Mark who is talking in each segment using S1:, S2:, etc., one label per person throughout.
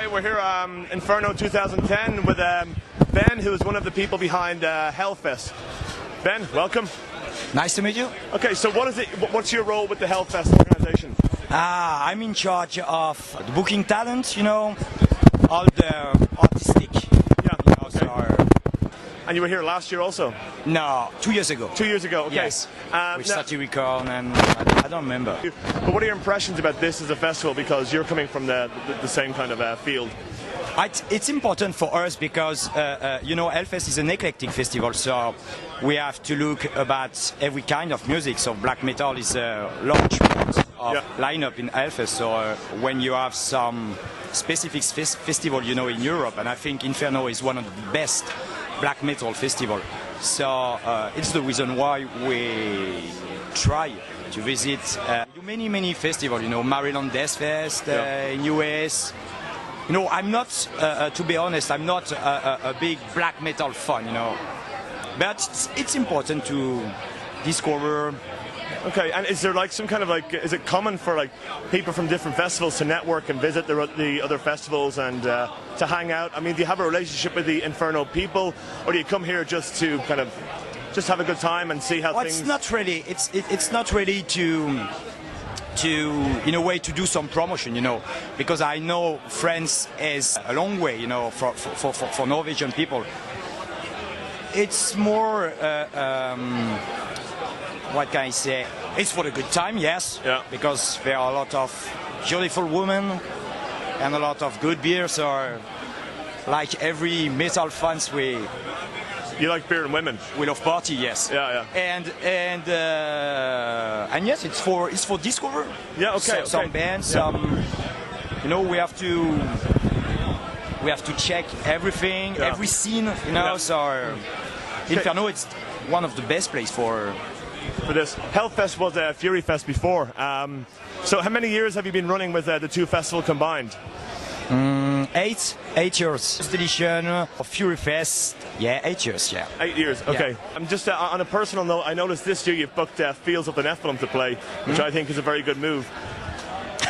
S1: Okay, we're here Inferno 2010 with Ben, who is one of the people behind Hellfest. Ben, welcome.
S2: Nice to meet you.
S1: Okay, so what is it? What's your role with the Hellfest organization?
S2: I'm in charge of the booking talent, you know, all the artistic.
S1: Yeah.
S2: You know,
S1: Okay.
S2: so,
S1: And you were here last year also?
S2: no, 2 years ago.
S1: 2 years ago, okay.
S2: Yes. We
S1: Now,
S2: started recording and I don't remember.
S1: but what are your impressions about this as a festival? Because you're coming from the same kind of field.
S2: It's important for us because, you know, Hellfest is an eclectic festival, so we have to look about every kind of music. So black metal is a large part of lineup in Hellfest. So when you have some specific festival, you know, in Europe, and I think Inferno is one of the best black metal festival. So it's the reason why we try to visit many festivals, you know, Maryland Death Fest in US. You know, I'm not, to be honest, I'm not a big black metal fan, you know. But it's important to discover.
S1: Okay, and is there like some kind of like, is it common for like people from different festivals to network and visit the other festivals and to hang out? I mean, do you have a relationship with the Inferno people, or do you come here just to kind of just have a good time and see how things?
S2: It's not really. It's not really to in a way to do some promotion, you know, because I know France is a long way, you know, for Norwegian people. It's more what can I say? It's for a good time, yes, because there are a lot of beautiful women and a lot of good beers. Or like every metal fans,
S1: You like beer and women?
S2: we love party, yes.
S1: Yeah.
S2: And yes, it's for discover.
S1: Yeah, okay.
S2: So, some bands, some, you know, we have to check everything, every scene, you know. So Inferno, it's one of the best places for
S1: this. Hellfest was a Fury Fest before. So how many years have you been running with the two festivals combined?
S2: 8 years. First edition of Fury Fest, 8 years,
S1: 8 years, okay.
S2: Yeah.
S1: I'm just on a personal note, I noticed this year you've booked Fields of the Nephilim to play, which I think is a very good move.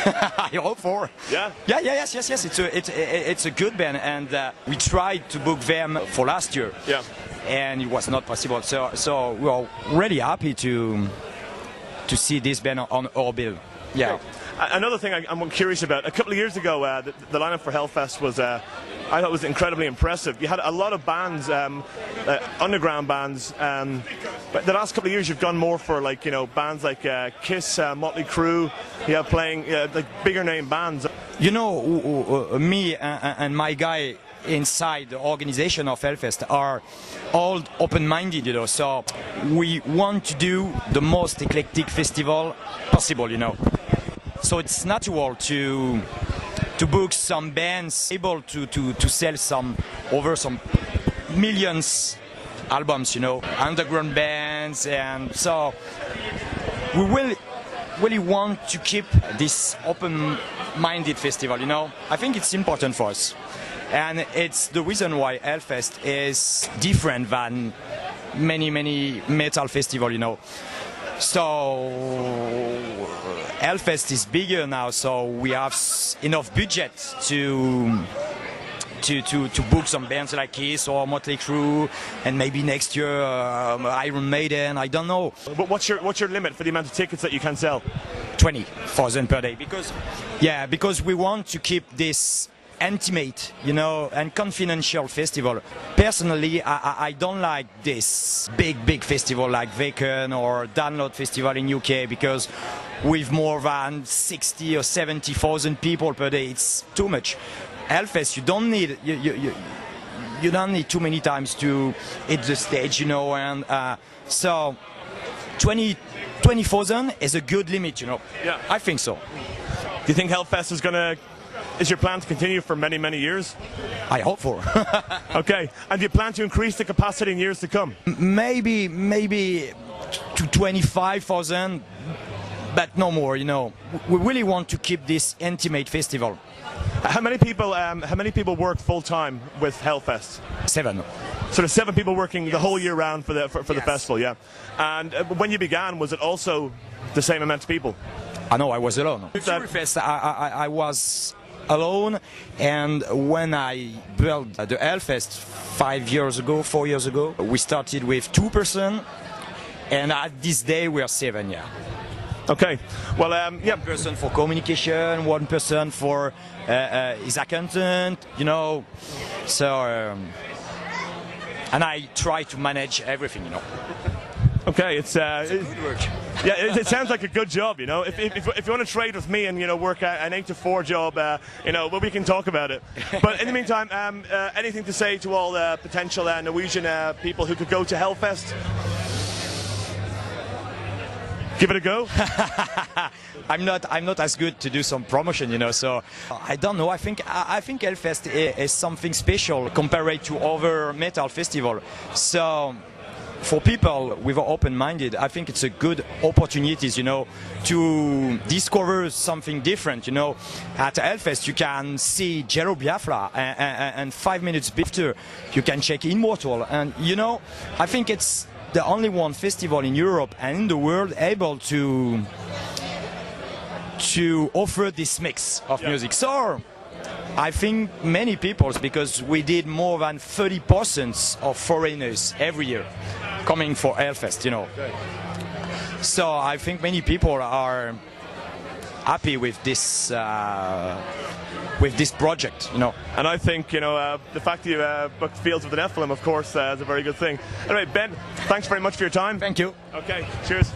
S2: I hope for.
S1: Yeah?
S2: Yes. It's a good band, and we tried to book them for last year.
S1: Yeah.
S2: And it was not possible. So we are really happy to see this band on our bill. Yeah.
S1: Okay. Another thing I'm curious about, a couple of years ago, the lineup for Hellfest was, I thought was incredibly impressive. You had a lot of bands, underground bands, but the last couple of years you've gone more for like, you know, bands like Kiss, Motley Crue, playing like bigger name bands.
S2: You know, me and my guy inside the organization of Hellfest are all open-minded, you know, so we want to do the most eclectic festival possible, you know. So it's natural to book some bands able to sell some millions albums, you know, underground bands, and so we will really want to keep this open-minded festival, you know. I think it's important for us, and it's the reason why Hellfest is different than many metal festivals, you know. So Hellfest is bigger now, so we have enough budget to book some bands like Kiss or Motley Crue, and maybe next year Iron Maiden. I don't know.
S1: But what's your limit for the amount of tickets that you can sell?
S2: 20,000 per day, because we want to keep this intimate, you know, and confidential festival. Personally, I don't like this big festival like Wacken or Download Festival in UK, because with more than 60 or 70,000 people per day, it's too much. Hellfest, you don't need you don't need too many times to hit the stage, you know, and so 20,000 is a good limit, you know.
S1: Yeah,
S2: I think so.
S1: Do you think Hellfest is your plan to continue for many years?
S2: I hope for.
S1: Okay, and do you plan to increase the capacity in years to come?
S2: Maybe to 25,000, but no more, you know. We really want to keep this intimate festival.
S1: How many people work full time with Hellfest?
S2: 7.
S1: So there's 7 people working the whole year round for the festival, yeah. And when you began, was it also the same amount of people?
S2: I know I was alone. Hellfest, I was alone, and when I built the Hellfest 4 years ago, we started with 2 persons, and at this day we are 7. Yeah.
S1: Okay. Well, yeah.
S2: 1 person for communication, 1 person for his accountant, you know. So, and I try to manage everything, you know.
S1: Okay, it's
S2: good work.
S1: Yeah, it sounds like a good job, you know. If you want to trade with me and, you know, work an 8 to 4 job, you know, well, we can talk about it. But in the meantime, anything to say to all the potential Norwegian people who could go to Hellfest? Give it a go.
S2: I'm not as good to do some promotion, you know. So I don't know. I think Hellfest is something special compared to other metal festival. So for people with open-minded, I think it's a good opportunities, you know, to discover something different. You know, at Hellfest you can see Jero Biafra, and 5 minutes after you can check Imhotep, and you know, I think it's the only one festival in Europe and in the world able to offer this mix of music. So I think many people, because we did more than 30% of foreigners every year coming for Hellfest, you know. So I think many people are happy with this project, you know.
S1: And I think, you know, the fact that you booked Fields of the Nephilim, of course, is a very good thing. Anyway, Ben, thanks very much for your time.
S2: Thank you.
S1: Okay, cheers.